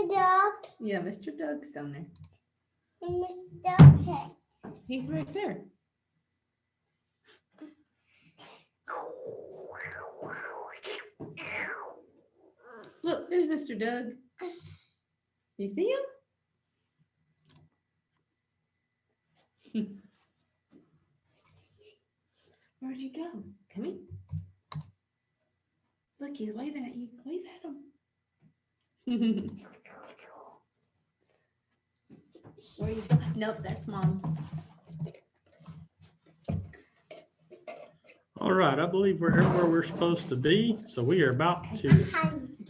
Doug. Yeah, Mr. Doug's down there. Mr. Doug. He's right there. Look, there's Mr. Doug. You see him? Where'd you go? Come here. Look, he's waving at you. Wave at him. Where you going? Nope, that's Mom's. All right, I believe we're everywhere we're supposed to be. So we are about to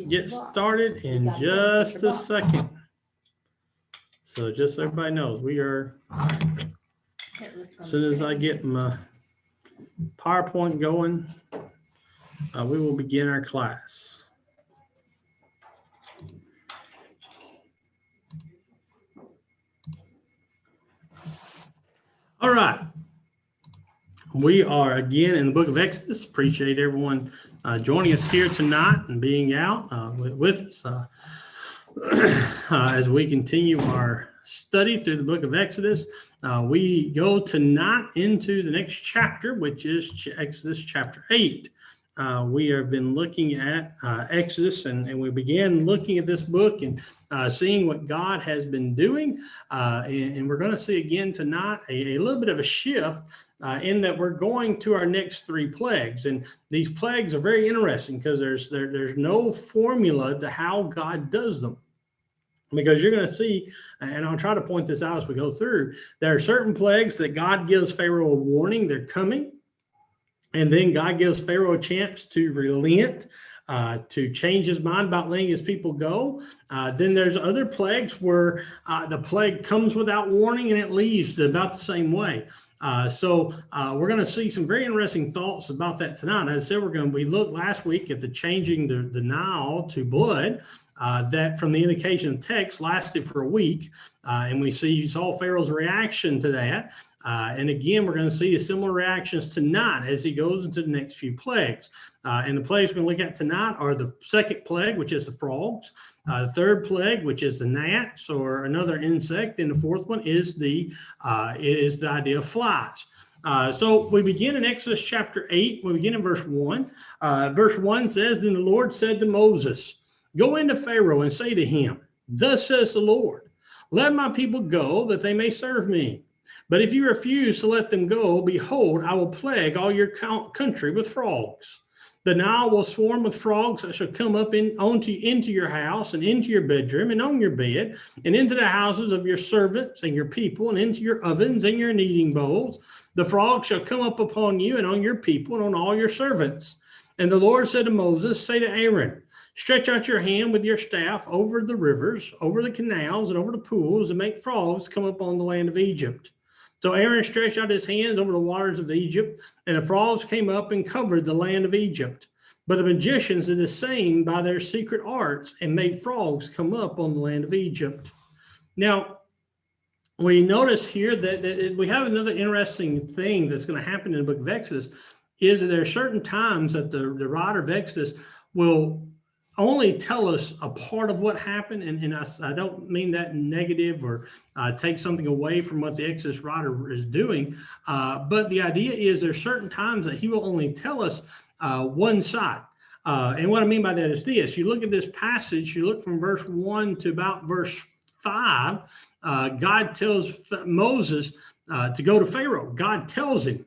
get started in just a second. So just so everybody knows, we are, as soon as I get my PowerPoint going, we will begin our class. All right. We are again in the book of Exodus. Appreciate everyone joining us here tonight and being out with us as we continue our study through the book of Exodus. We go tonight into the next chapter, which is Exodus chapter 8. We have been looking at Exodus, and we began looking at this book and seeing what God has been doing. And we're going to see again tonight a little bit of a shift in that we're going to our next 3 plagues. And these plagues are very interesting because there's no formula to how God does them. Because you're going to see, and I'll try to point this out as we go through, there are certain plagues that God gives Pharaoh a warning, they're coming. And then God gives Pharaoh a chance to relent, to change his mind about letting his people go. Then there's other plagues where the plague comes without warning and it leaves about the same way. So we're going to see some very interesting thoughts about that tonight. As I said, we looked last week at the changing the Nile to blood. That from the indication of text lasted for a week. And we saw Pharaoh's reaction to that. And again, we're going to see similar reactions tonight as he goes into the next few plagues. And the plagues we're going to look at tonight are the second plague, which is the frogs, the third plague, which is the gnats or another insect, and the fourth one is the idea of flies. So we begin in Exodus chapter 8. We begin in verse 1. Verse 1 says, "Then the Lord said to Moses, go into Pharaoh and say to him, thus says the Lord, let my people go that they may serve me. But if you refuse to let them go, behold, I will plague all your country with frogs. The Nile will swarm with frogs that shall come up into your house and into your bedroom and on your bed and into the houses of your servants and your people and into your ovens and your kneading bowls. The frogs shall come up upon you and on your people and on all your servants. And the Lord said to Moses, say to Aaron, stretch out your hand with your staff over the rivers, over the canals, and over the pools, and make frogs come up on the land of Egypt. So Aaron stretched out his hands over the waters of Egypt, and the frogs came up and covered the land of Egypt. But the magicians did the same by their secret arts and made frogs come up on the land of Egypt." Now, we notice here that we have another interesting thing that's going to happen in the book of Exodus, is that there are certain times that the writer of Exodus will only tell us a part of what happened, and I don't mean that negative or take something away from what the Exodus writer is doing, but the idea is there's certain times that he will only tell us one side. And what I mean by that is this: you look at this passage, you look from verse 1 to about verse 5, God tells Moses to go to Pharaoh. God tells him.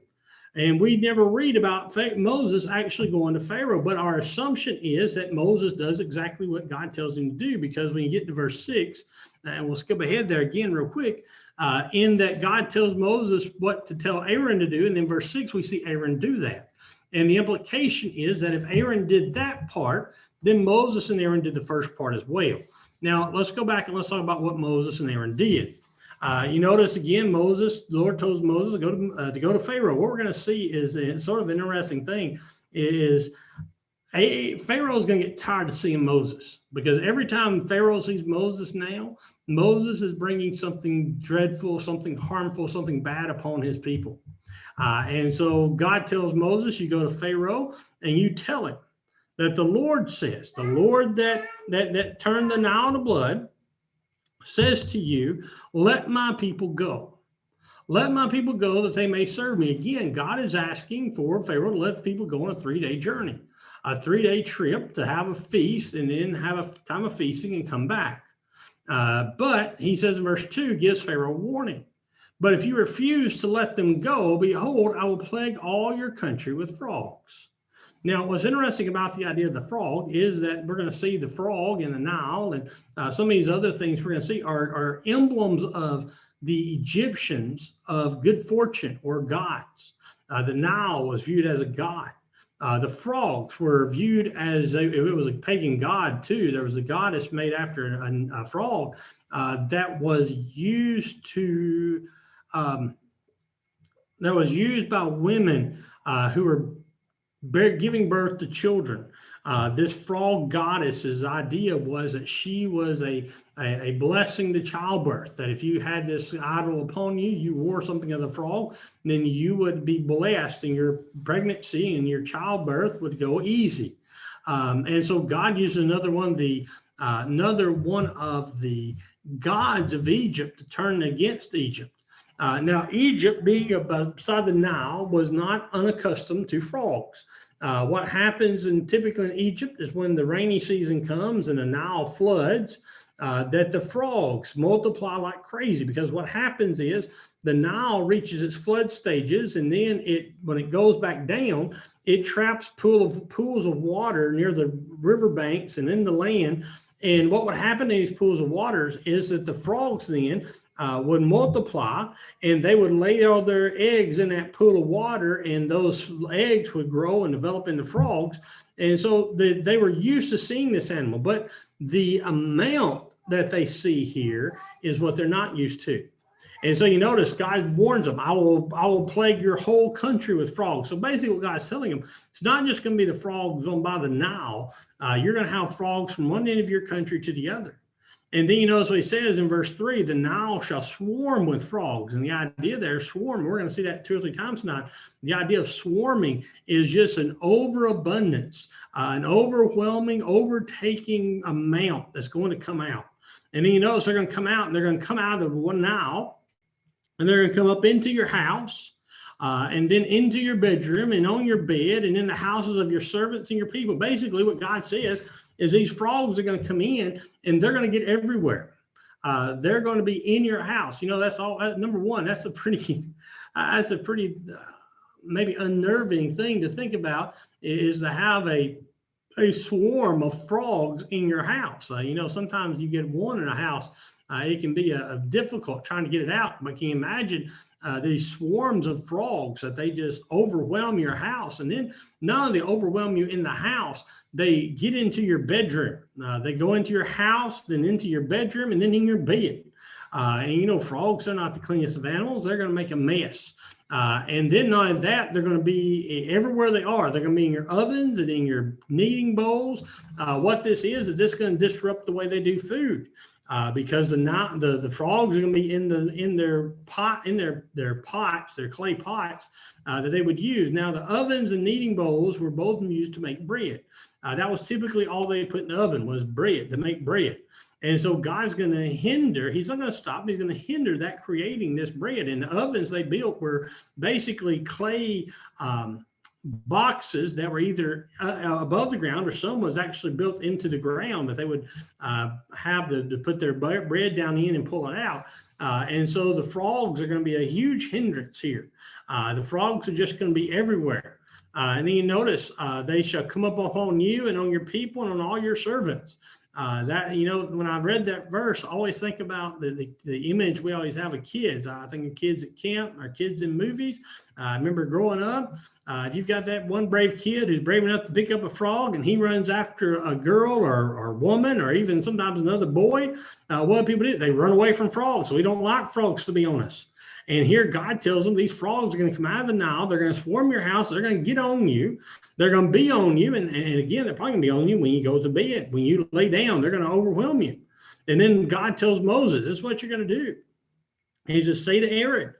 And we never read about Moses actually going to Pharaoh, but our assumption is that Moses does exactly what God tells him to do, because when you get to verse 6, and we'll skip ahead there again real quick, in that God tells Moses what to tell Aaron to do, and then verse 6, we see Aaron do that. And the implication is that if Aaron did that part, then Moses and Aaron did the first part as well. Now, let's go back and let's talk about what Moses and Aaron did. You notice again, the Lord told Moses to go to Pharaoh. What we're going to see is sort of an interesting thing is Pharaoh is going to get tired of seeing Moses, because every time Pharaoh sees Moses now, Moses is bringing something dreadful, something harmful, something bad upon his people. And so God tells Moses, you go to Pharaoh and you tell him that the Lord says, the Lord that turned the Nile to blood, says to you, let my people go. Let my people go that they may serve me. Again, God is asking for Pharaoh to let people go on a 3-day journey, a 3-day trip to have a feast and then have a time of feasting and come back. But he says in verse 2, gives Pharaoh a warning. But if you refuse to let them go, behold, I will plague all your country with frogs. Now, what's interesting about the idea of the frog is that we're going to see the frog and the Nile and some of these other things we're going to see are emblems of the Egyptians of good fortune or gods. The Nile was viewed as a god. The frogs were viewed as it was a pagan god too. There was a goddess made after a frog that was used to that was used by women who were giving birth to children. This frog goddess's idea was that she was a blessing to childbirth, that if you had this idol upon you, you wore something of the frog, then you would be blessed and your pregnancy and your childbirth would go easy. And so God used another one of the gods of Egypt to turn against Egypt. Now, Egypt, being beside the Nile, was not unaccustomed to frogs. What happens typically in Egypt is when the rainy season comes and the Nile floods, that the frogs multiply like crazy, because what happens is the Nile reaches its flood stages, and then when it goes back down, it traps pools of water near the riverbanks and in the land. And what would happen in these pools of waters is that the frogs then would multiply, and they would lay all their eggs in that pool of water, and those eggs would grow and develop into frogs. And so they were used to seeing this animal, but the amount that they see here is what they're not used to. And so you notice God warns them, I will plague your whole country with frogs. So basically what God's telling them, it's not just going to be the frogs on by the Nile. You're going to have frogs from one end of your country to the other. And then you notice what he says in verse 3, the Nile shall swarm with frogs. And the idea there, swarm, we're going to see that 2 or 3 times tonight. The idea of swarming is just an overabundance, an overwhelming, overtaking amount that's going to come out. And then you notice they're going to come out, and they're going to come out of the one Nile, and they're going to come up into your house, and then into your bedroom and on your bed and in the houses of your servants and your people. Basically what God says is these frogs are going to come in and they're going to get everywhere. They're going to be in your house. You know, that's all. Number one, that's a pretty maybe unnerving thing to think about, is to have a swarm of frogs in your house. You know, sometimes you get one in a house. It can be difficult trying to get it out. But can you imagine these swarms of frogs that they just overwhelm your house? And then not only they overwhelm you in the house, they get into your bedroom. They go into your house, then into your bedroom, and then in your bed. And you know, frogs are not the cleanest of animals. They're going to make a mess. And then not only that, they're going to be everywhere they are. They're going to be in your ovens and in your kneading bowls. What this is this going to disrupt the way they do food. Because the frogs are going to be in their pot, in their pots, their clay pots that they would use. Now the ovens and kneading bowls were both used to make bread. That was typically all they put in the oven was bread, to make bread. And so God's going to hinder, he's not going to stop, he's going to hinder that creating this bread. And the ovens they built were basically clay boxes that were either above the ground, or some was actually built into the ground that they would have to put their bread down in and pull it out. And so the frogs are going to be a huge hindrance here. The frogs are just going to be everywhere. And then you notice they shall come up upon you and on your people and on all your servants. That, you know, when I read that verse, I always think about the image we always have of kids. I think of kids at camp or kids in movies. I remember growing up, if you've got that one brave kid who's brave enough to pick up a frog and he runs after a girl or woman or even sometimes another boy, what do people do? They run away from frogs. So we don't like frogs, to be honest. And here God tells them these frogs are going to come out of the Nile. They're going to swarm your house. They're going to get on you. They're going to be on you. And again, they're probably going to be on you when you go to bed. When you lay down, they're going to overwhelm you. And then God tells Moses, this is what you're going to do. He says, say to Aaron,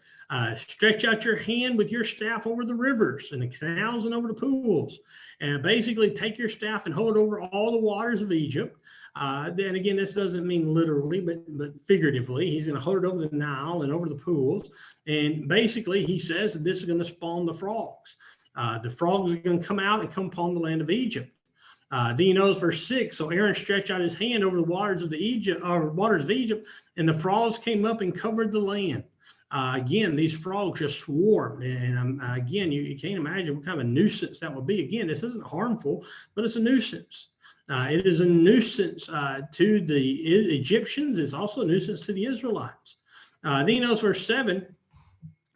Stretch out your hand with your staff over the rivers and the canals and over the pools. And basically take your staff and hold it over all the waters of Egypt. Then again, this doesn't mean literally, but figuratively. He's going to hold it over the Nile and over the pools. And basically, he says that this is going to spawn the frogs. The frogs are going to come out and come upon the land of Egypt. Then you notice verse 6. So Aaron stretched out his hand over the waters of Egypt, and the frogs came up and covered the land. Again, these frogs just swarmed. And again, you can't imagine what kind of a nuisance that would be. Again, this isn't harmful, but it's a nuisance. It is a nuisance to the Egyptians. It's also a nuisance to the Israelites. Then you notice verse 7.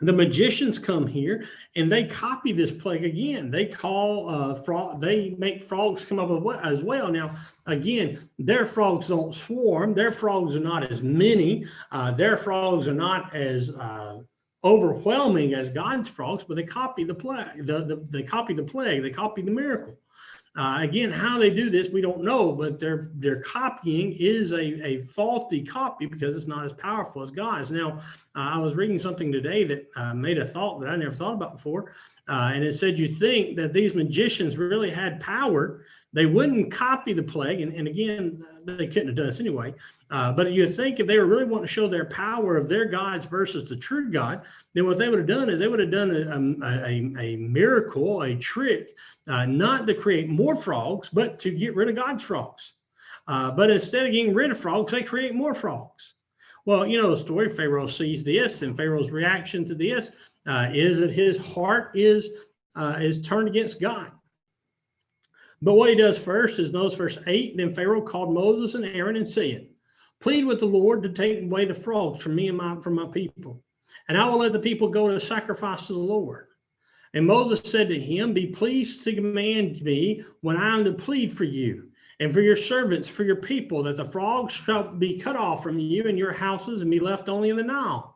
The magicians come here and they copy this plague again. They they make frogs come up as well. Now, again, their frogs don't swarm. Their frogs are not as many. Their frogs are not as overwhelming as God's frogs, but they copy the plague. They copy the plague. They copy the miracle. Again, how they do this, we don't know, but their copying is a faulty copy because it's not as powerful as God's. Now, I was reading something today that made a thought that I never thought about before, and it said you think that these magicians really had power, they wouldn't copy the plague, and again, they couldn't have done this anyway, but you think if they were really wanting to show their power of their gods versus the true God, then what they would have done is they would have done a miracle, a trick, not to create more frogs, but to get rid of God's frogs. But instead of getting rid of frogs, they create more frogs. Well, you know the story. Pharaoh sees this, and Pharaoh's reaction to this is that his heart is turned against God. But what he does first is notice verse 8. Then Pharaoh called Moses and Aaron and said, "Plead with the Lord to take away the frogs from me and from my people, and I will let the people go to sacrifice to the Lord." And Moses said to him, "Be pleased to command me when I am to plead for you and for your servants, for your people, that the frogs shall be cut off from you and your houses and be left only in the Nile."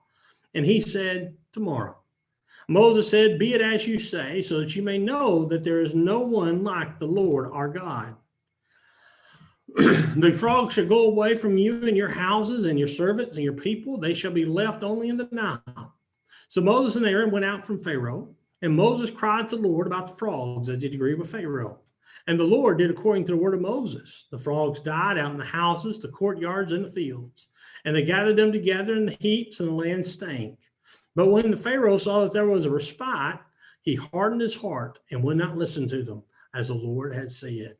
And he said, "Tomorrow." Moses said, "Be it as you say, so that you may know that there is no one like the Lord our God. The frogs shall go away from you and your houses and your servants and your people. They shall be left only in the Nile." So Moses and Aaron went out from Pharaoh, and Moses cried to the Lord about the frogs as he agreed with Pharaoh. And the Lord did according to the word of Moses. The frogs died out in the houses, the courtyards, and the fields. And they gathered them together in the heaps, and the land stank. But when the Pharaoh saw that there was a respite, he hardened his heart and would not listen to them, as the Lord had said.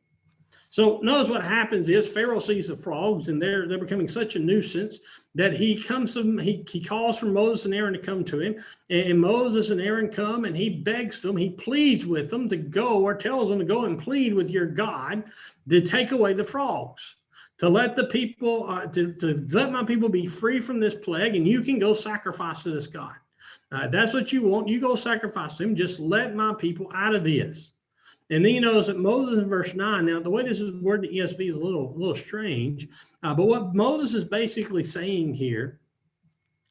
So notice what happens is Pharaoh sees the frogs, and they're becoming such a nuisance that he calls for Moses and Aaron to come to him. And Moses and Aaron come, and he begs them, he pleads with them to go, or tells them to go and plead with your God to take away the frogs, to let the people, to let my people be free from this plague, and you can go sacrifice to this God. That's what you want. You go sacrifice to him. Just let my people out of this. And then you notice that Moses in verse 9, now the way this is worded in the ESV is a little strange, but what Moses is basically saying here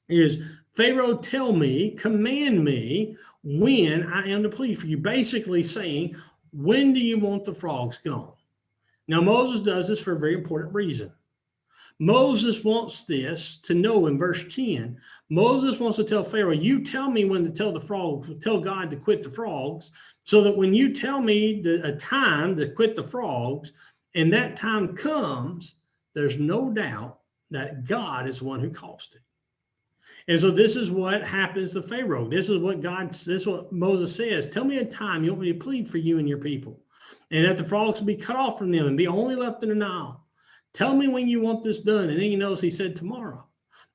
is, Pharaoh, tell me, command me when I am to plead for you. Basically saying, when do you want the frogs gone? Now Moses does this for a very important reason. Moses wants this to know in verse 10. Moses wants to tell Pharaoh, you tell me when to tell the frogs, tell God to quit the frogs, so that when you tell me a time to quit the frogs, and that time comes, there's no doubt that God is the one who caused it. And so this is what happens to Pharaoh. This is what Moses says. Tell me a time you want me to plead for you and your people, and that the frogs will be cut off from them and be only left in the Nile. Tell me when you want this done. And then you notice he said tomorrow.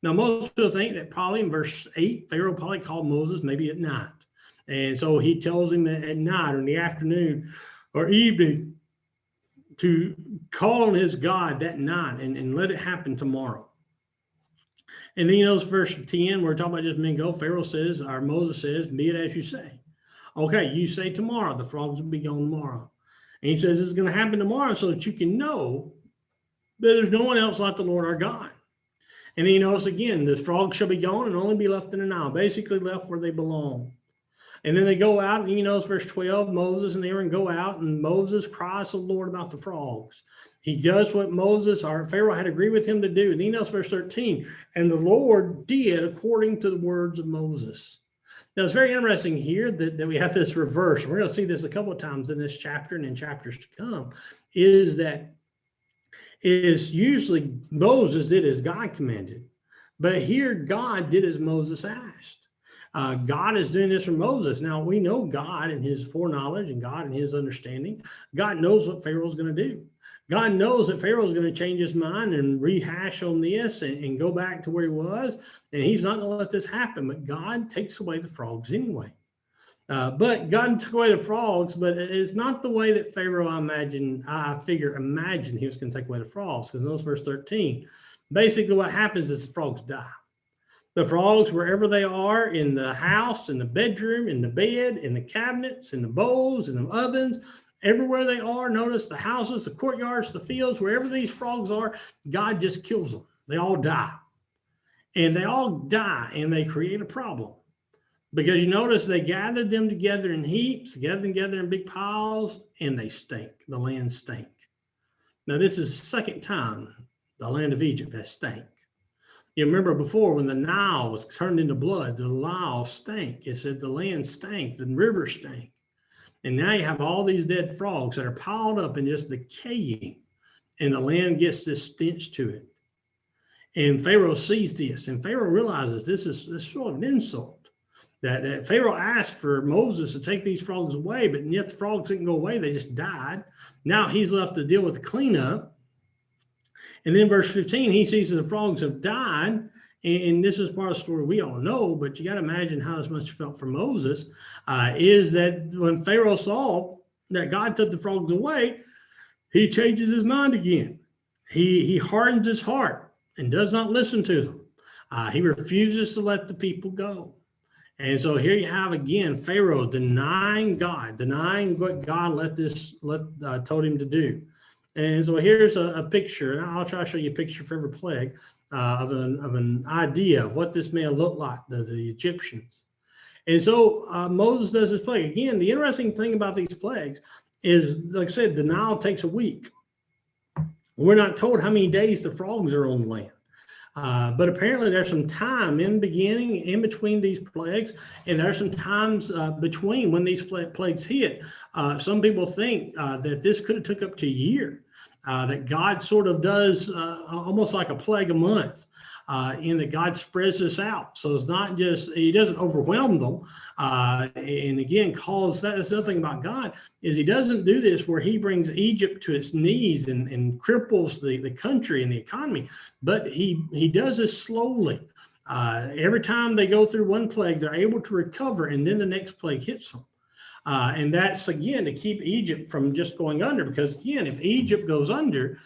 Now, most people think that probably in verse 8, Pharaoh probably called Moses maybe at night. And so he tells him that at night or in the afternoon or evening to call on his God that night and let it happen tomorrow. And then you notice verse 10, we're talking about just a minute ago, Pharaoh says, or Moses says, be it as you say. Okay, you say tomorrow, the frogs will be gone tomorrow. And he says, this is going to happen tomorrow so that you can know that there's no one else like the Lord our God. And then you notice again, the frogs shall be gone and only be left in the Nile, basically left where they belong. And then they go out, and you notice verse 12, Moses and Aaron go out, and Moses cries to the Lord about the frogs. He does what Moses or Pharaoh had agreed with him to do. And then you notice verse 13, and the Lord did according to the words of Moses. Now, it's very interesting here that we have this reverse. We're going to see this a couple of times in this chapter and in chapters to come, is that it is usually Moses did as God commanded, but here God did as Moses asked. God is doing this for Moses. Now, we know God and his foreknowledge and God and his understanding. God knows what Pharaoh's going to do. God knows that Pharaoh's going to change his mind and rehash on this and go back to where he was. And he's not going to let this happen. But God takes away the frogs anyway. But God took away the frogs, but it's not the way that Pharaoh, imagined he was going to take away the frogs. Because notice verse 13. Basically, what happens is the frogs die. The frogs, wherever they are, in the house, in the bedroom, in the bed, in the cabinets, in the bowls, in the ovens, everywhere they are, notice the houses, the courtyards, the fields, wherever these frogs are, God just kills them. They all die. And they all die, and they create a problem. Because you notice they gathered them together in heaps, gathered them together in big piles, and they stink. The land stank. Now, this is the second time the land of Egypt has stank. You remember before when the Nile was turned into blood, the Nile stank. It said the land stank, the river stank. And now you have all these dead frogs that are piled up and just decaying, and the land gets this stench to it. And Pharaoh sees this, and Pharaoh realizes this is sort of an insult. That Pharaoh asked for Moses to take these frogs away, but yet the frogs didn't go away, they just died. Now he's left to deal with the cleanup. And then verse 15, he sees that the frogs have died. And this is part of the story we all know, but you got to imagine how this must have felt for Moses, is that when Pharaoh saw that God took the frogs away, he changes his mind again. He hardens his heart and does not listen to them. He refuses to let the people go. And so here you have again Pharaoh denying God, denying what God told him to do. And so here's a picture, and I'll try to show you a picture for every plague of an idea of what this may have looked like, the Egyptians. And so Moses does this plague. Again, the interesting thing about these plagues is, like I said, the Nile takes a week. We're not told how many days the frogs are on the land. But apparently there's some time in between these plagues, and there's some times between when these plagues hit. Some people think that this could have took up to a year, that God sort of does almost like a plague a month, in that God spreads this out. So it's not just, he doesn't overwhelm them. And again, that's the other thing about God, is he doesn't do this where he brings Egypt to its knees and cripples the country and the economy, but he does this slowly. Every time they go through one plague, they're able to recover, and then the next plague hits them. And that's, again, to keep Egypt from just going under, because, again, if Egypt goes under,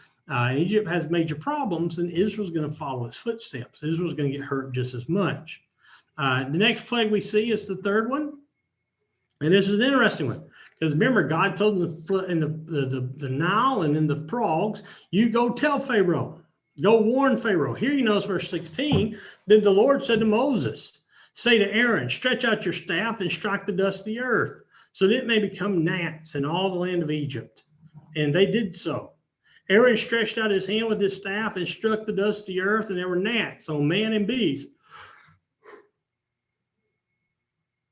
Egypt has major problems, then Israel's going to follow its footsteps. Israel's going to get hurt just as much. The next plague we see is the third one. And this is an interesting one, because remember, God told them in the Nile and in the frogs, you go tell Pharaoh, go warn Pharaoh. Here you notice verse 16, then the Lord said to Moses, say to Aaron, stretch out your staff and strike the dust of the earth, so that it may become gnats in all the land of Egypt. And they did so. Aaron stretched out his hand with his staff and struck the dust of the earth, and there were gnats on man and beast.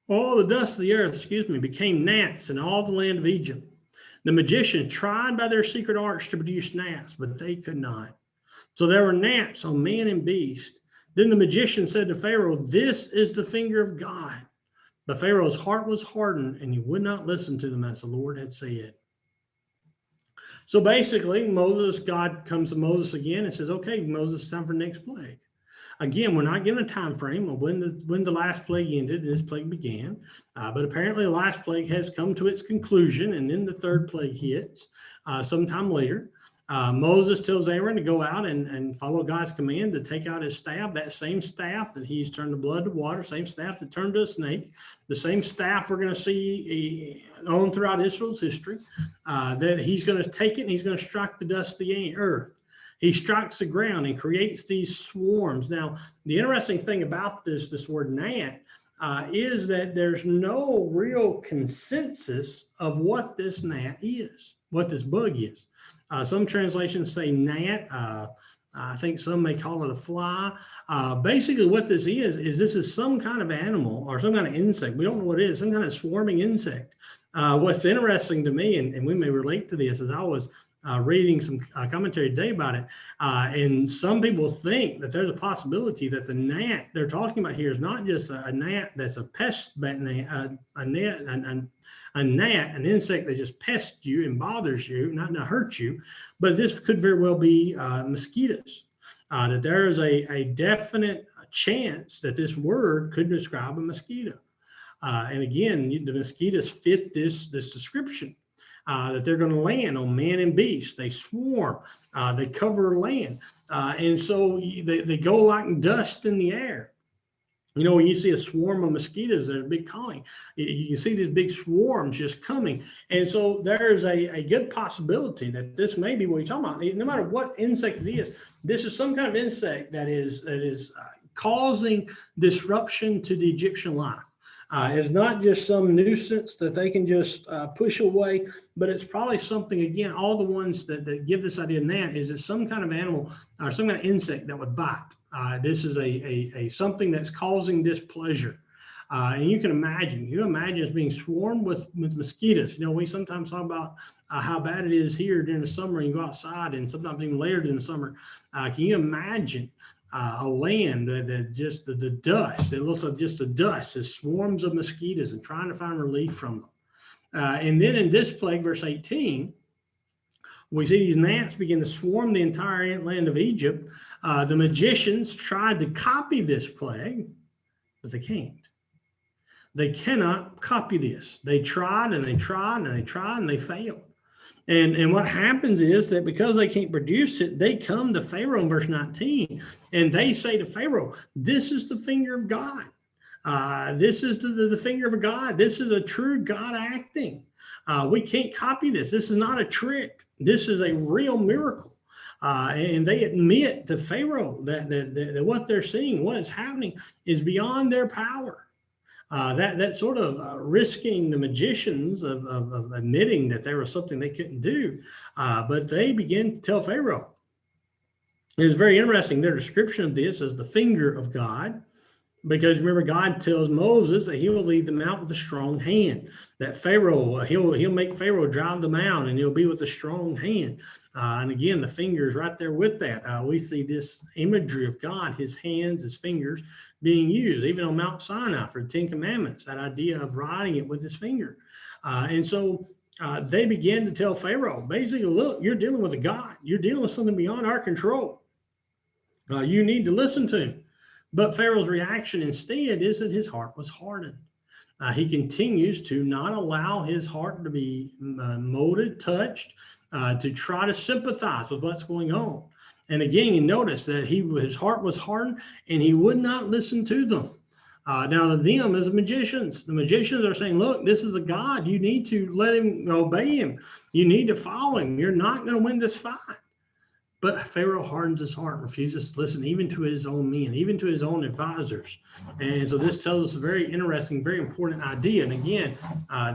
All the dust of the earth, became gnats in all the land of Egypt. The magicians tried by their secret arts to produce gnats, but they could not. So there were gnats on man and beast. Then the magician said to Pharaoh, this is the finger of God. But Pharaoh's heart was hardened, and he would not listen to them as the Lord had said. So basically, God comes to Moses again and says, okay, Moses, it's time for the next plague. Again, we're not given a time frame of when the last plague ended and this plague began. But apparently the last plague has come to its conclusion, and then the third plague hits sometime later. Moses tells Aaron to go out and follow God's command to take out his staff, that same staff that he's turned the blood to water, same staff that turned to a snake, the same staff we're going to see on throughout Israel's history, that he's going to take it and he's going to strike the dust of the earth. He strikes the ground and creates these swarms. Now, the interesting thing about this word gnat is that there's no real consensus of what this gnat is, what this bug is. Some translations say gnat. I think some may call it a fly. Basically, what this is this is some kind of animal or some kind of insect. We don't know what it is, some kind of swarming insect. What's interesting to me, and we may relate to this, is I was reading some commentary today about it, and some people think that there's a possibility that the gnat they're talking about here is not just a gnat that's a pest, but a gnat, an insect that just pests you and bothers you, not to hurt you, but this could very well be mosquitoes. That there is a definite chance that this word could describe a mosquito. And again, the mosquitoes fit this description. That they're going to land on man and beast. They swarm, they cover land. And so they go like dust in the air. You know, when you see a swarm of mosquitoes, there's a big colony. You can see these big swarms just coming. And so there's a good possibility that this may be what you're talking about. No matter what insect it is, this is some kind of insect that is causing disruption to the Egyptian life. It's not just some nuisance that they can just push away, but it's probably something, again, all the ones that give this idea of gnat is it's some kind of animal or some kind of insect that would bite. This is a something that's causing displeasure. And you can imagine it's being swarmed with mosquitoes. You know, we sometimes talk about how bad it is here during the summer. You go outside and sometimes even later in the summer. Can you imagine a land that just the dust, it looks like just the dust, is swarms of mosquitoes and trying to find relief from them. And then in this plague, verse 18, we see these gnats begin to swarm the entire land of Egypt. The magicians tried to copy this plague, but they can't. They cannot copy this. They tried and they tried and they tried and they failed. And what happens is that because they can't produce it, they come to Pharaoh in verse 19, and they say to Pharaoh, this is the finger of God. This is the finger of God. This is a true God acting. We can't copy this. This is not a trick. This is a real miracle. And they admit to Pharaoh that what they're seeing, what is happening, is beyond their power. That sort of risking the magicians of admitting that there was something they couldn't do. But they begin to tell Pharaoh. It's very interesting. Their description of this as the finger of God, because remember, God tells Moses that he will lead them out with a strong hand, that Pharaoh, he'll make Pharaoh drive them out, and he'll be with a strong hand. And again, the finger is right there with that. We see this imagery of God, his hands, his fingers being used, even on Mount Sinai for the Ten Commandments, that idea of writing it with his finger. And so they begin to tell Pharaoh, basically, look, you're dealing with a God. You're dealing with something beyond our control. You need to listen to him. But Pharaoh's reaction instead is that his heart was hardened. He continues to not allow his heart to be molded, touched, to try to sympathize with what's going on. And again, you notice that his heart was hardened and he would not listen to them. Now, them as magicians, the magicians are saying, look, this is a God. You need to let him obey him. You need to follow him. You're not going to win this fight. But Pharaoh hardens his heart, refuses to listen even to his own men, even to his own advisors. And so this tells us a very interesting, very important idea. And again,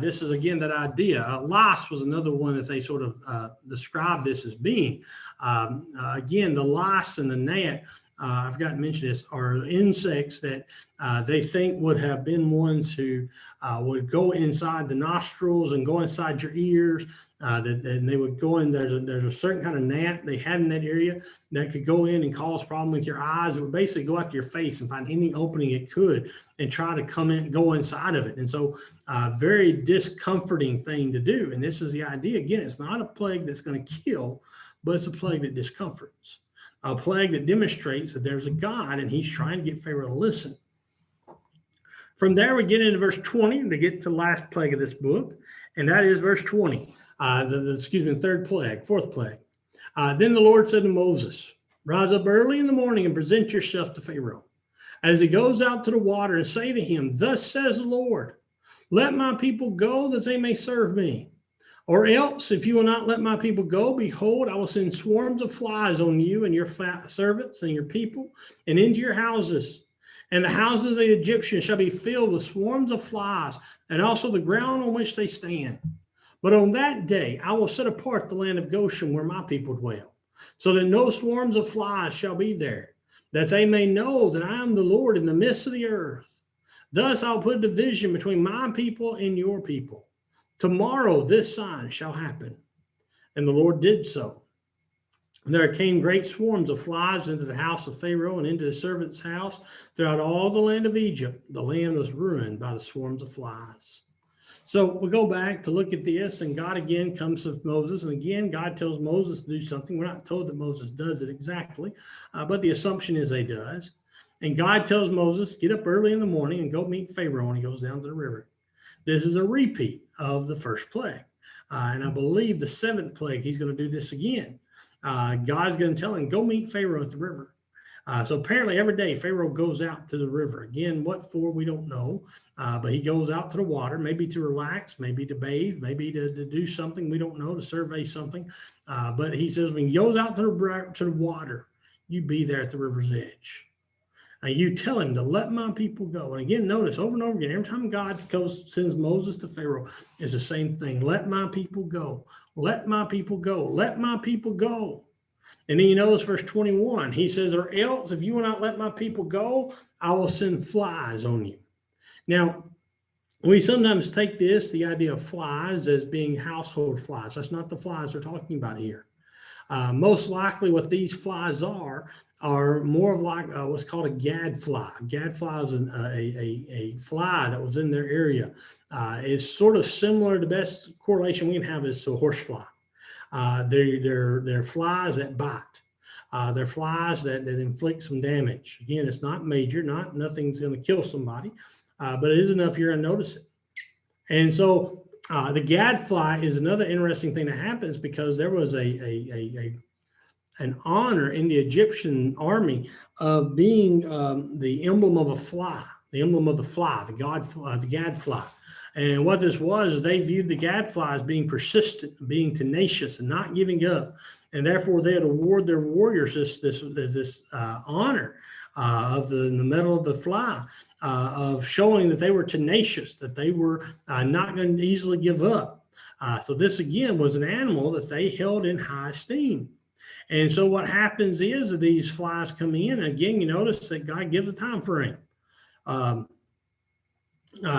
this is, again, that idea. Lice was another one that they sort of described this as being. Again, the lice and the gnat, I forgot to mention this, are insects that they think would have been ones who would go inside the nostrils and go inside your ears. And they would go in, there's a certain kind of gnat they had in that area that could go in and cause problem with your eyes. It would basically go after your face and find any opening it could and try to come in, go inside of it. And so very discomforting thing to do. And this is the idea. Again, it's not a plague that's going to kill, but it's a plague that discomforts. A plague that demonstrates that there's a God and he's trying to get Pharaoh to listen. From there, we get into verse 20 to get to the last plague of this book, and that is verse 20. Fourth plague. Then the Lord said to Moses, rise up early in the morning and present yourself to Pharaoh. As he goes out to the water, and say to him, thus says the Lord, let my people go that they may serve me. Or else, if you will not let my people go, behold, I will send swarms of flies on you and your servants and your people and into your houses. And the houses of the Egyptians shall be filled with swarms of flies, and also the ground on which they stand. But on that day, I will set apart the land of Goshen where my people dwell. so that no swarms of flies shall be there, that they may know that I am the Lord in the midst of the earth. Thus I'll put division between my people and your people. Tomorrow this sign shall happen. And the Lord did so. And there came great swarms of flies into the house of Pharaoh and into his servant's house throughout all the land of Egypt. The land was ruined by the swarms of flies. So we go back to look at this, and God again comes to Moses, and again God tells Moses to do something. We're not told that Moses does it exactly, but the assumption is he does. And God tells Moses, get up early in the morning and go meet Pharaoh when he goes down to the river. This is a repeat of the first plague. And I believe the seventh plague, he's going to do this again. God's going to tell him, go meet Pharaoh at the river. So apparently every day Pharaoh goes out to the river. Again, what for, we don't know. But he goes out to the water, maybe to relax, maybe to bathe, maybe to do something we don't know, to survey something. But he says, when he goes out to the water, you be there at the river's edge. You tell him to let my people go. And again, notice over and over again, every time God sends Moses to Pharaoh, it's the same thing. Let my people go. Let my people go. Let my people go. And then you notice verse 21, he says, or else if you will not let my people go, I will send flies on you. Now, we sometimes take the idea of flies as being household flies. That's not the flies we're talking about here. Most likely what these flies are more of like what's called a gadfly. Gadfly is a fly that was in their area. It's sort of similar. The best correlation we can have is to a horsefly. They're flies that bite. They're flies that inflict some damage. Again, it's not major, nothing's going to kill somebody, but it is enough you're going to notice it. And so the gadfly is another interesting thing that happens because there was an honor in the Egyptian army of being the emblem of a fly, the emblem of the fly, the gadfly. And what this was is they viewed the gadfly as being persistent, being tenacious, and not giving up. And therefore, they had awarded their warriors this honor of the medal of the fly, of showing that they were tenacious, that they were not going to easily give up. So this, again, was an animal that they held in high esteem. And so what happens is that these flies come in, and again, you notice that God gives a time frame.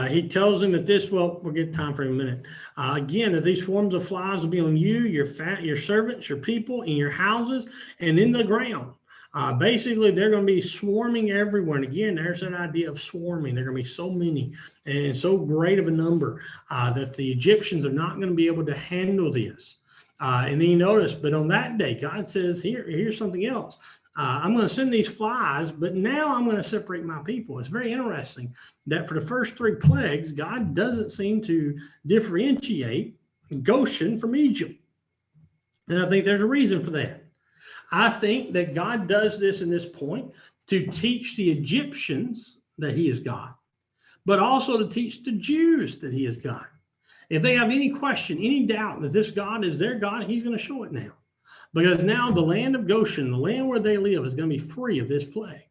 He tells them that we'll get time frame in a minute. Again, that these swarms of flies will be on you, your servants, your people, in your houses, and in the ground. Basically, they're going to be swarming everywhere. And again, there's that idea of swarming. They're going to be so many and so great of a number that the Egyptians are not going to be able to handle this. And then you notice, but on that day, God says, here's something else. I'm going to send these flies, but now I'm going to separate my people. It's very interesting that for the first three plagues, God doesn't seem to differentiate Goshen from Egypt. And I think there's a reason for that. I think that God does this in this point to teach the Egyptians that he is God, but also to teach the Jews that he is God. If they have any question, any doubt that this God is their God, he's going to show it now. Because now the land of Goshen, the land where they live, is going to be free of this plague.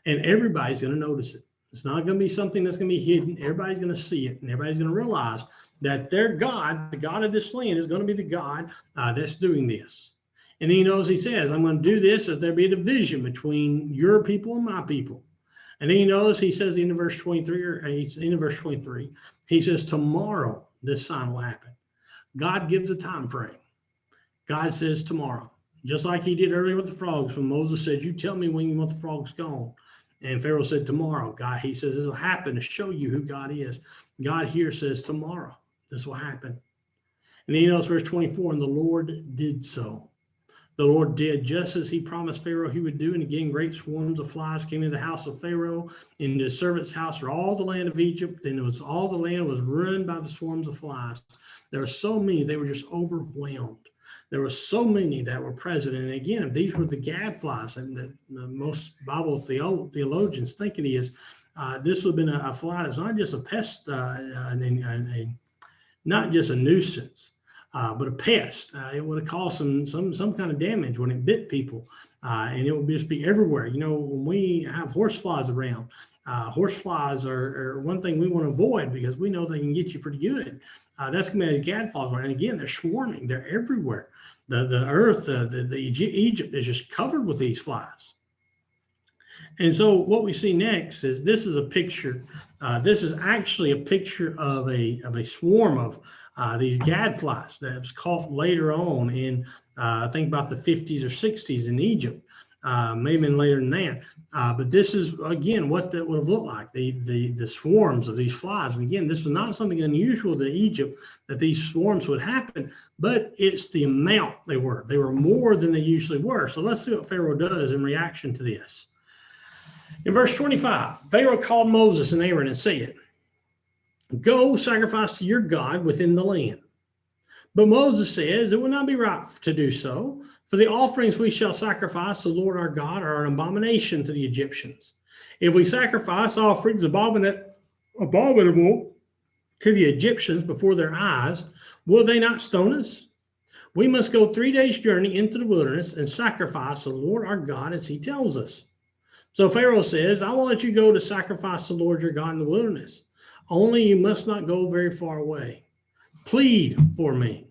And everybody's going to notice it. It's not going to be something that's going to be hidden. Everybody's going to see it. And everybody's going to realize that their God, the God of this land, is going to be the God that's doing this. And then he says, I'm going to do this that there be a division between your people and my people. And then he says in verse 23, he says, tomorrow this sign will happen. God gives a time frame. God says tomorrow, just like he did earlier with the frogs when Moses said, you tell me when you want the frogs gone. And Pharaoh said tomorrow. God, he says, this will happen to show you who God is. God here says tomorrow, this will happen. And then verse 24, and the Lord did so. The Lord did just as he promised Pharaoh he would do. And again, great swarms of flies came into the house of Pharaoh, in his servant's house, for all the land of Egypt. And all the land was ruined by the swarms of flies. There were so many, they were just overwhelmed. There were so many that were present. And again, these were the gadflies, and the most Bible theologians think it is. This would have been a fly that's not just a pest, not just a nuisance, but a pest. It would have caused some kind of damage when it bit people, and it would just be everywhere. You know, when we have horse flies around, horse flies are one thing we want to avoid because we know they can get you pretty good. That's going to be as gadflies are, and again, they're swarming. They're everywhere. The earth, Egypt is just covered with these flies. And so what we see next is this is a picture. This is actually a picture of a swarm of these gadflies that was caught later on in, I think about the 50s or 60s in Egypt, maybe later than that. But this is, again, what that would have looked like, the swarms of these flies. And again, this was not something unusual to Egypt that these swarms would happen, but it's the amount they were. They were more than they usually were. So let's see what Pharaoh does in reaction to this. In verse 25, Pharaoh called Moses and Aaron and said, "Go sacrifice to your God within the land." But Moses says, "It will not be right to do so, for the offerings we shall sacrifice to the Lord our God are an abomination to the Egyptians. If we sacrifice offerings abominable to the Egyptians before their eyes, will they not stone us? We must go 3 days' journey into the wilderness and sacrifice to the Lord our God as he tells us." So Pharaoh says, "I will let you go to sacrifice to the Lord your God in the wilderness. Only you must not go very far away. Plead for me."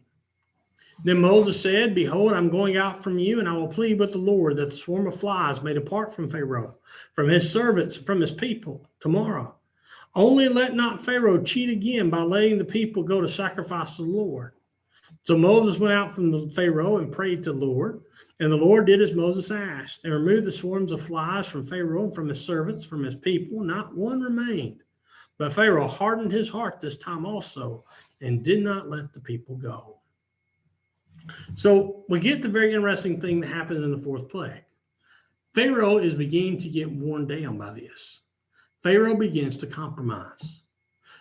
Then Moses said, "Behold, I'm going out from you, and I will plead with the Lord that the swarm of flies may depart from Pharaoh, from his servants, from his people tomorrow. Only let not Pharaoh cheat again by letting the people go to sacrifice to the Lord." So Moses went out from the Pharaoh and prayed to the Lord. And the Lord did as Moses asked, and removed the swarms of flies from Pharaoh and from his servants, from his people. Not one remained. But Pharaoh hardened his heart this time also, and did not let the people go. So we get the very interesting thing that happens in the fourth plague. Pharaoh is beginning to get worn down by this. Pharaoh begins to compromise.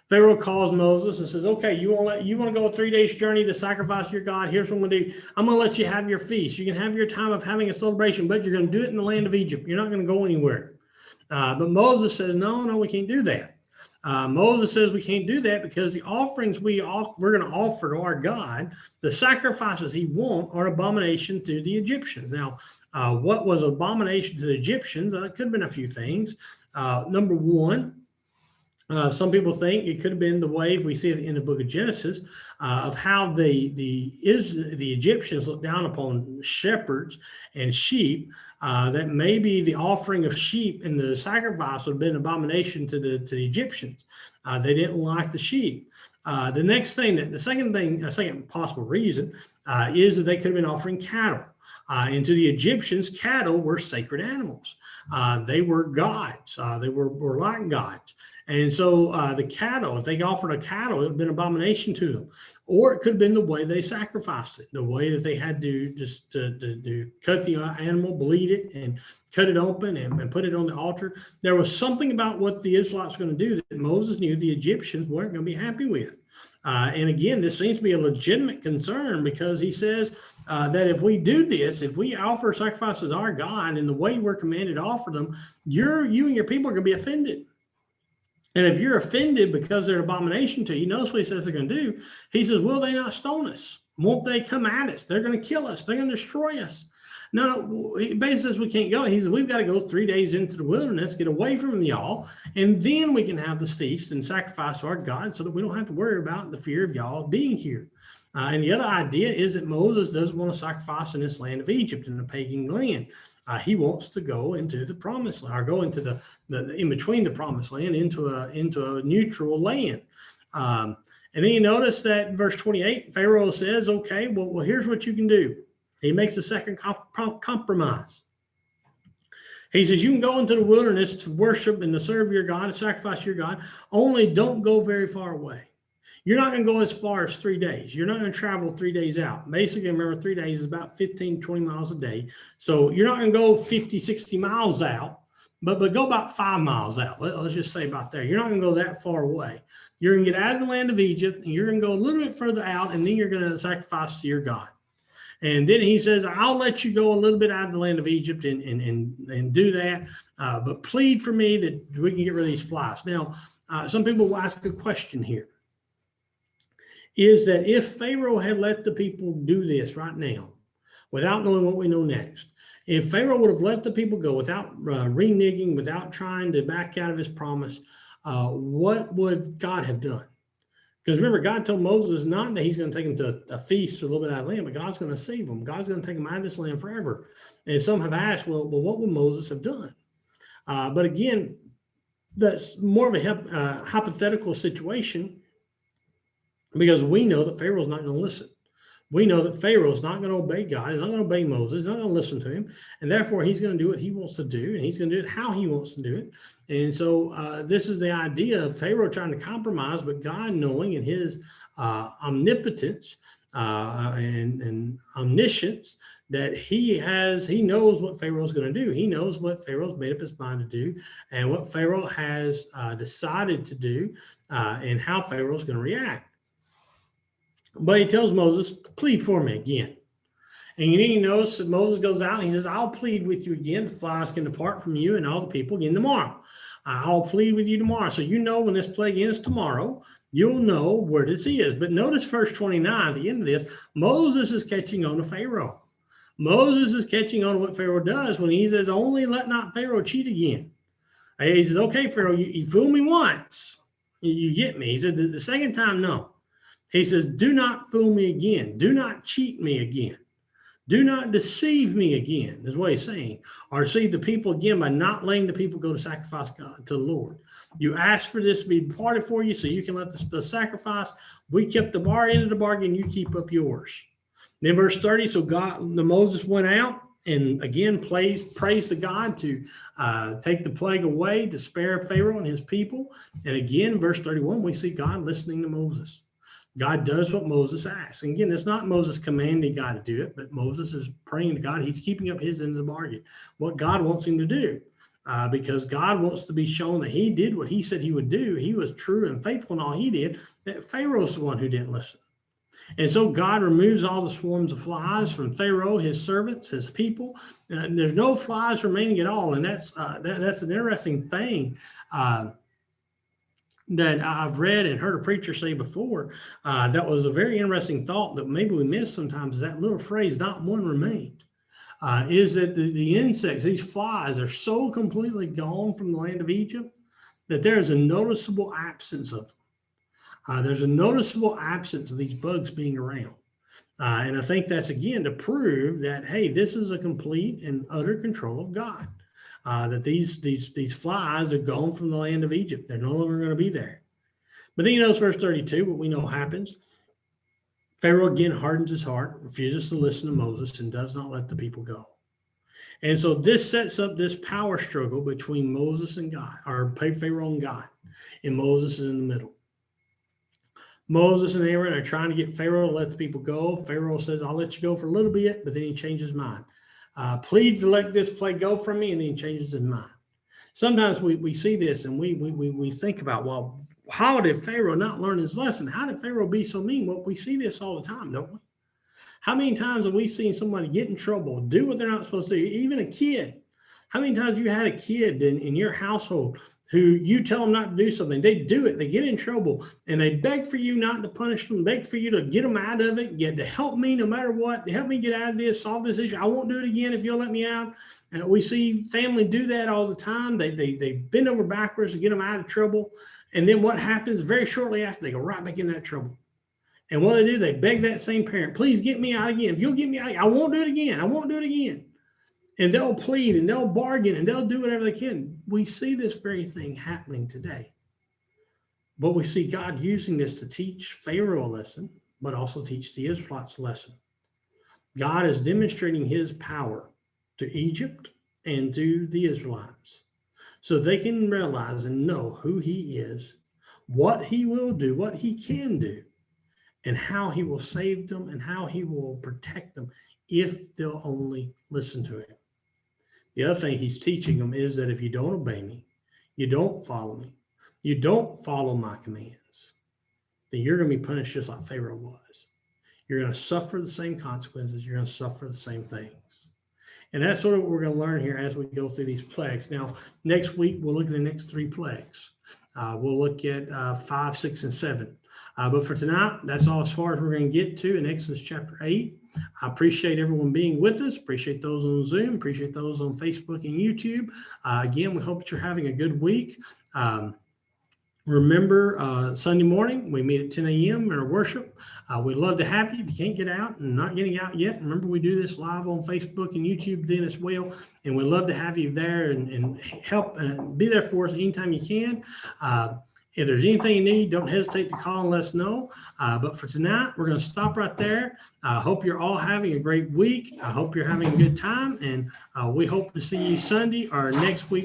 Pharaoh calls Moses and says, "Okay, you want to go a 3 days journey to sacrifice your God? Here's what I'm going to do. I'm going to let you have your feast. You can have your time of having a celebration, but you're going to do it in the land of Egypt. You're not going to go anywhere." But Moses says, no, we can't do that. Moses says we can't do that because the offerings we're going to offer to our God, the sacrifices he wants, are abomination to the Egyptians. Now, what was abomination to the Egyptians? It could have been a few things. Number one, some people think it could have been the way, if we see it in the book of Genesis, of how the Egyptians looked down upon shepherds and sheep, that maybe the offering of sheep and the sacrifice would have been an abomination to the Egyptians. They didn't like the sheep. The second possible reason is that they could have been offering cattle. And to the Egyptians, cattle were sacred animals. They were gods. They were like gods. And so the cattle, if they offered a cattle, it would have been an abomination to them. Or it could have been the way they sacrificed it, the way that they had to just to cut the animal, bleed it, and cut it open and put it on the altar. There was something about what the Israelites were going to do that Moses knew the Egyptians weren't going to be happy with. And again, this seems to be a legitimate concern because he says that if we do this, if we offer sacrifices to our God in the way we're commanded to offer them, you and your people are going to be offended. And if you're offended because they're an abomination to you, notice what he says they're going to do. He says, will they not stone us? Won't they come at us? They're going to kill us. They're going to destroy us. No, he basically says we can't go. He says we've got to go 3 days into the wilderness, get away from y'all, and then we can have this feast and sacrifice to our God so that we don't have to worry about the fear of y'all being here. And the other idea is that Moses doesn't want to sacrifice in this land of Egypt, in the pagan land. He wants to go into the promised land, or go into the in between the promised land into a neutral land. And then you notice that in verse 28, Pharaoh says, okay, well, here's what you can do. He makes a second compromise. He says, you can go into the wilderness to worship and to serve your God, to sacrifice your God, only don't go very far away. You're not going to go as far as 3 days. You're not going to travel 3 days out. Basically, remember, 3 days is about 15, 20 miles a day. So you're not going to go 50, 60 miles out, but go about 5 miles out. Let's just say about there. You're not going to go that far away. You're going to get out of the land of Egypt, and you're going to go a little bit further out, and then you're going to sacrifice to your God. And then he says, I'll let you go a little bit out of the land of Egypt and do that, but plead for me that we can get rid of these flies. Now, some people will ask a question here. is that if Pharaoh had let the people do this right now, without knowing what we know next, if Pharaoh would have let the people go without reneging, without trying to back out of his promise, what would God have done? Because remember, God told Moses not that he's going to take them to a feast or a little bit out of land, but God's going to save them. God's going to take them out of this land forever. And some have asked, well, what would Moses have done? But again, that's more of a hypothetical situation, because we know that Pharaoh's not going to listen. We know that Pharaoh's not going to obey God. He's not going to obey Moses. He's not going to listen to him. And therefore, he's going to do what he wants to do, and he's going to do it how he wants to do it. And so this is the idea of Pharaoh trying to compromise, but God knowing in his omnipotence and omniscience that he knows what Pharaoh's going to do. He knows what Pharaoh's made up his mind to do, and what Pharaoh has decided to do, and how Pharaoh's going to react. But he tells Moses, plead for me again. And you notice that Moses goes out and he says, I'll plead with you again. The flies can depart from you and all the people again tomorrow. I'll plead with you tomorrow. So when this plague ends tomorrow, you'll know where this is. But notice verse 29, at the end of this, Moses is catching on to Pharaoh. Moses is catching on to what Pharaoh does when he says, only let not Pharaoh cheat again. He says, okay, Pharaoh, you fooled me once. You get me. He said, the second time, no. He says, do not fool me again. Do not cheat me again. Do not deceive me again, is what he's saying. Or deceive the people again by not letting the people go to sacrifice God to the Lord. You asked for this to be parted for you so you can let the sacrifice. We kept the end of the bargain. You keep up yours. Then verse 30, so Moses went out and again prays to God to take the plague away, to spare Pharaoh and his people. And again, verse 31, we see God listening to Moses. God does what Moses asks. And again, it's not Moses commanding God to do it, but Moses is praying to God. He's keeping up his end of the bargain, what God wants him to do, because God wants to be shown that he did what he said he would do. He was true and faithful in all he did, that Pharaoh's the one who didn't listen. And so God removes all the swarms of flies from Pharaoh, his servants, his people. There's no flies remaining at all. And that's an interesting thing. That I've read and heard a preacher say before, that was a very interesting thought that maybe we miss sometimes, is that little phrase, not one remained, is that the insects, these flies, are so completely gone from the land of Egypt that there's a noticeable absence of them. There's a noticeable absence of these bugs being around. And I think that's, again, to prove that, hey, this is a complete and utter control of God. That these flies are gone from the land of Egypt. They're no longer going to be there. But then you notice verse 32, what we know happens. Pharaoh again hardens his heart, refuses to listen to Moses, and does not let the people go. And so this sets up this power struggle between Moses and God, or Pharaoh and God, and Moses is in the middle. Moses and Aaron are trying to get Pharaoh to let the people go. Pharaoh says, I'll let you go for a little bit, but then he changes his mind. Pleads to let this plague go from me, and then he changes his mind. Sometimes we see this and we think about, well, how did Pharaoh not learn his lesson? How did Pharaoh be so mean? Well, we see this all the time, don't we? How many times have we seen somebody get in trouble, do what they're not supposed to do, even a kid? How many times have you had a kid in your household who you tell them not to do something, they do it, they get in trouble, and they beg for you not to punish them, beg for you to get them out of it, to help me no matter what, to help me get out of this, solve this issue. I won't do it again if you'll let me out. And we see family do that all the time. They bend over backwards to get them out of trouble. And then what happens very shortly after, they go right back in that trouble. And what do? They beg that same parent, please get me out again. If you'll get me out, I won't do it again. I won't do it again. And they'll plead and they'll bargain and they'll do whatever they can. We see this very thing happening today. But we see God using this to teach Pharaoh a lesson, but also teach the Israelites a lesson. God is demonstrating his power to Egypt and to the Israelites so they can realize and know who he is, what he will do, what he can do, and how he will save them and how he will protect them if they'll only listen to him. The other thing he's teaching them is that if you don't obey me, you don't follow me, you don't follow my commands, then you're going to be punished just like Pharaoh was. You're going to suffer the same consequences. You're going to suffer the same things. And that's sort of what we're going to learn here as we go through these plagues. Now, next week, we'll look at the next 3 plagues. We'll look at 5, 6, and 7. But for tonight, that's all as far as we're going to get to in Exodus chapter 8. I appreciate everyone being with us. Appreciate those on Zoom. Appreciate those on Facebook and YouTube. Again, we hope that you're having a good week. Remember, Sunday morning, we meet at 10 a.m. in our worship. We'd love to have you. If you can't get out and not getting out yet, remember we do this live on Facebook and YouTube then as well. And we'd love to have you there and help be there for us anytime you can. If there's anything you need, don't hesitate to call and let us know. But for tonight, we're going to stop right there. I hope you're all having a great week. I hope you're having a good time. And we hope to see you Sunday or next week.